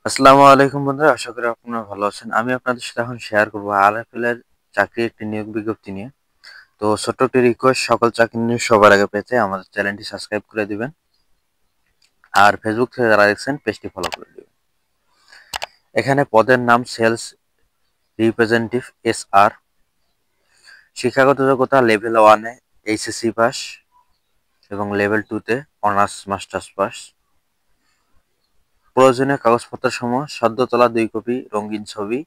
আসসালামু আলাইকুম বন্ধুরা, আশা করি আপনারা ভালো আছেন। আমি আপনাদের সাথে এখন শেয়ার করব আরএফএল এর চাকরির একটি নিয়োগ বিজ্ঞপ্তি নিয়ে। তো ছোট্ট একটি রিকোয়েস্ট, সকল চাকরি নিউজ সবার আগে পেতে আমাদের চ্যানেলটি সাবস্ক্রাইব করে দিবেন, আর ফেসবুক থেকে যারা দেখছেন পেজটি ফলো করে দিবেন। এখানে পদের নাম সেলস রিপ্রেজেন্টেটিভ SR। শিক্ষাগত যোগ্যতা লেভেল 1-এ এইচএসসি পাস এবং লেভেল 2-তে অনার্স মাস্টার্স পাস। প্রয়োজনীয় কাগজপত্র সমূহ: সদ্য তোলা 2 কপি রঙিন ছবি,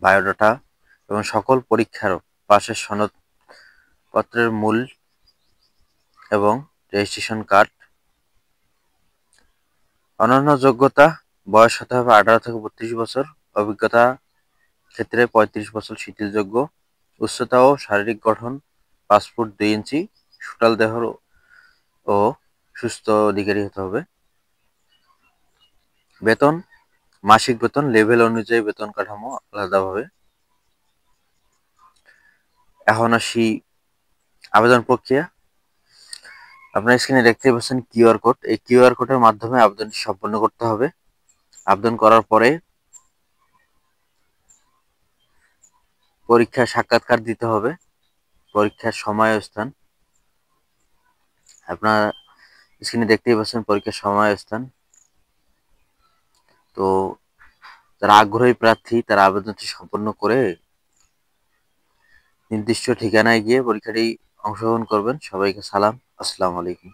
বায়োডাটা এবং সকল পরীক্ষার পাশের সনদপত্রের মূল এবং রেজিস্ট্রেশন কার্ড। অন্যান্য যোগ্যতা: বয়স হতে হবে 18 থেকে 32 বছর, অভিজ্ঞতা ক্ষেত্রে 35 বছর শিথিলযোগ্য, উচ্চতা ও শারীরিক গঠন 5 ফুট 2 ইঞ্চি, সুঠাল দেহ ও সুস্থ অধিকারী হতে হবে। বেতন: মাসিক বেতন লেভেল অনুযায়ী বেতন কাঠামো আলাদাভাবে। এখন আসি আবেদন প্রক্রিয়া। আপনার স্ক্রিনে দেখতেই পাচ্ছেন কিউআর কোড। এই কিউআর কোডের মাধ্যমে আবেদনটি সম্পন্ন করতে হবে। আবেদন করার পরে পরীক্ষার সাক্ষাৎকার দিতে হবে, পরীক্ষার সময় ও স্থান আপনার স্ক্রিনে দেখতেই পাচ্ছেন, পরীক্ষার সময় ও স্থান। তো যারা আগ্রহী প্রার্থী তারা আবেদনটি সম্পন্ন করে নির্দিষ্ট ঠিকানায় গিয়ে পরীক্ষাটি অংশগ্রহণ করবেন। সবাইকে সালাম, আসসালামু আলাইকুম।